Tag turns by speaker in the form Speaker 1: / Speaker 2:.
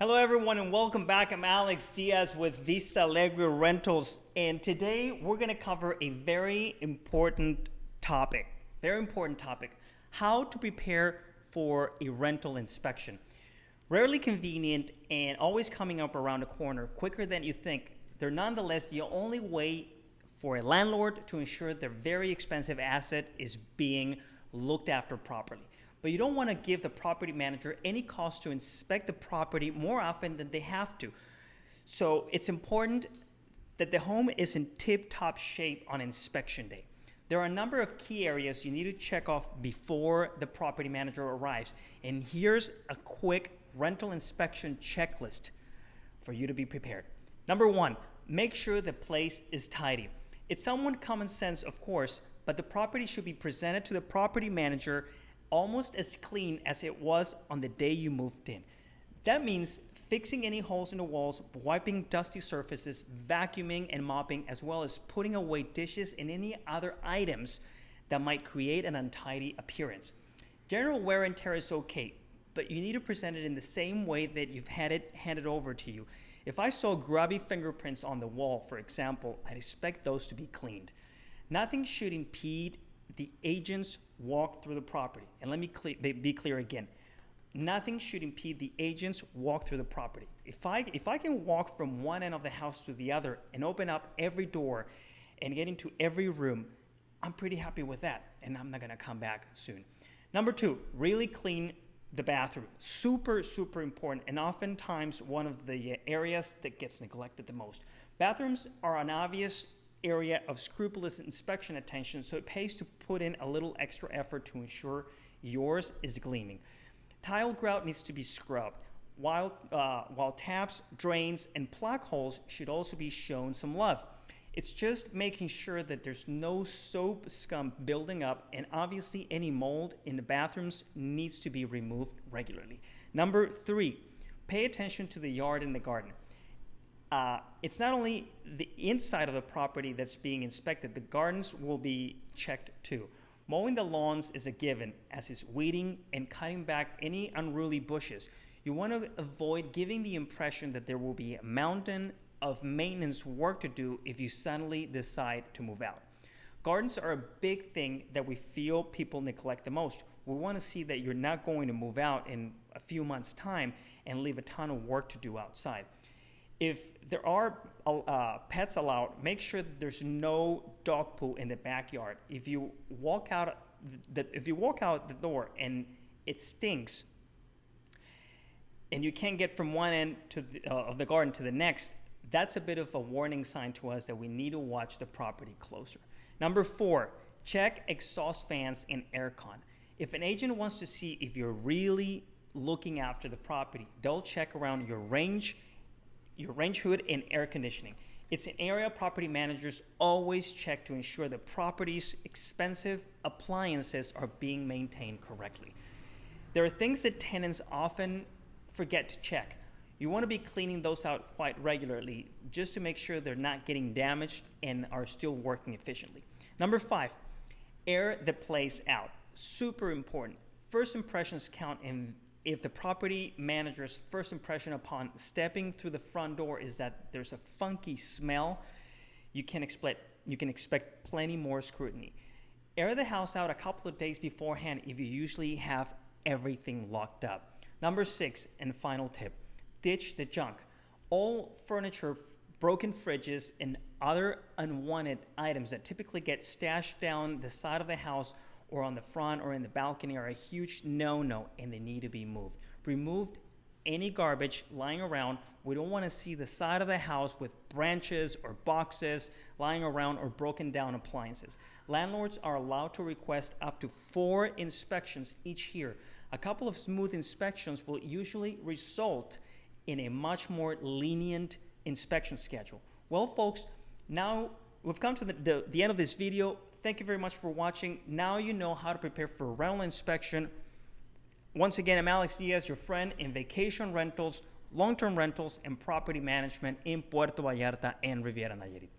Speaker 1: Hello everyone and welcome back. I'm Alex Diaz with Vistalegre Rentals, and today we're going to cover a very important topic. How to prepare for a rental inspection. Rarely convenient and always coming up around the corner quicker than you think. They're nonetheless the only way for a landlord to ensure their very expensive asset is being looked after properly. But you don't want to give the property manager any cost to inspect the property more often than they have to. So it's important that the home is in tip-top shape on inspection day. There are a number of key areas you need to check off before the property manager arrives. And here's a quick rental inspection checklist for you to be prepared. Number one, make sure the place is tidy. It's somewhat common sense, of course, but the property should be presented to the property manager almost as clean as it was on the day you moved in. That means fixing any holes in the walls, wiping dusty surfaces, vacuuming and mopping, as well as putting away dishes and any other items that might create an untidy appearance. General wear and tear is okay, but you need to present it in the same way that you've had it handed over to you. If I saw grubby fingerprints on the wall, for example, I'd expect those to be cleaned. Nothing should impede the agent's walk through the property. And let me be clear again. Nothing should impede the agent's walk through the property. If I can walk from one end of the house to the other and open up every door and get into every room, I'm pretty happy with that, and I'm not gonna come back soon. Number two, really clean the bathroom. Super important, and oftentimes one of the areas that gets neglected the most. Bathrooms are an obvious area of scrupulous inspection attention, so it pays to put in a little extra effort to ensure yours is gleaming. Tile grout needs to be scrubbed, while taps, drains, and plug holes should also be shown some love. It's just making sure that there's no soap scum building up, and obviously any mold in the bathrooms needs to be removed regularly. Number three, pay attention to the yard and the garden. It's not only the inside of the property that's being inspected, the gardens will be checked too. Mowing the lawns is a given, as is weeding and cutting back any unruly bushes. You want to avoid giving the impression that there will be a mountain of maintenance work to do if you suddenly decide to move out. Gardens are a big thing that we feel people neglect the most. We want to see that you're not going to move out in a few months' time and leave a ton of work to do outside. If there are pets allowed, make sure that there's no dog poo in the backyard. If you walk out the door and it stinks, and you can't get from one end of the garden to the next, that's a bit of a warning sign to us that we need to watch the property closer. Number four, check exhaust fans and aircon. If an agent wants to see if you're really looking after the property, they'll check around your range hood, and air conditioning. It's an area property managers always check to ensure the property's expensive appliances are being maintained correctly. There are things that tenants often forget to check. You want to be cleaning those out quite regularly just to make sure they're not getting damaged and are still working efficiently. Number five, air the place out. Super important. First impressions count, and if the property manager's first impression upon stepping through the front door is that there's a funky smell, you can expect plenty more scrutiny. Air the house out a couple of days beforehand if you usually have everything locked up. Number six, and final tip, ditch the junk. All furniture, broken fridges, and other unwanted items that typically get stashed down the side of the house or on the front or in the balcony are a huge no-no, and they need to be moved. Remove any garbage lying around. We don't want to see the side of the house with branches or boxes lying around or broken down appliances. Landlords are allowed to request up to 4 inspections each year. A couple of smooth inspections will usually result in a much more lenient inspection schedule. Well, folks, now we've come to the end of this video. Thank you very much for watching. Now you know how to prepare for a rental inspection. Once again, I'm Alex Diaz, your friend in vacation rentals, long-term rentals, and property management in Puerto Vallarta and Riviera Nayarit.